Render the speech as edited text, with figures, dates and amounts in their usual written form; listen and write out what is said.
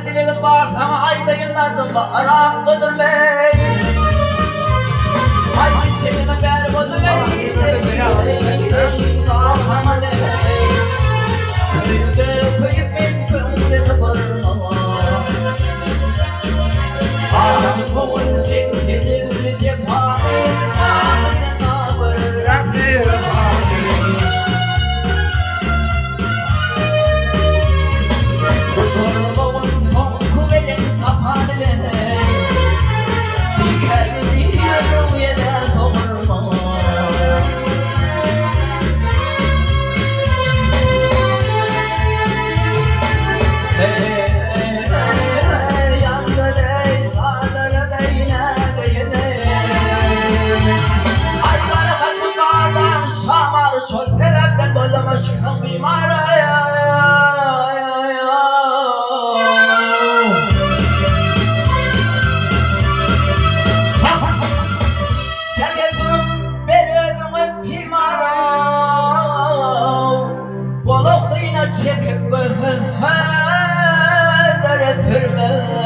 Dilerim bağırsama ayda yıllardır bağırak döndür bey. Ay içimine ver bozu bey. Aman bey. Tüyde koyup ben kömle tıpırma. Aşık olunca gece gece bağırma. Bırak Şolpelerden bollama çıkan bir mağaraya. Sen gel durup beni ödümü timara. Boluğuyla çekip göğe sürme.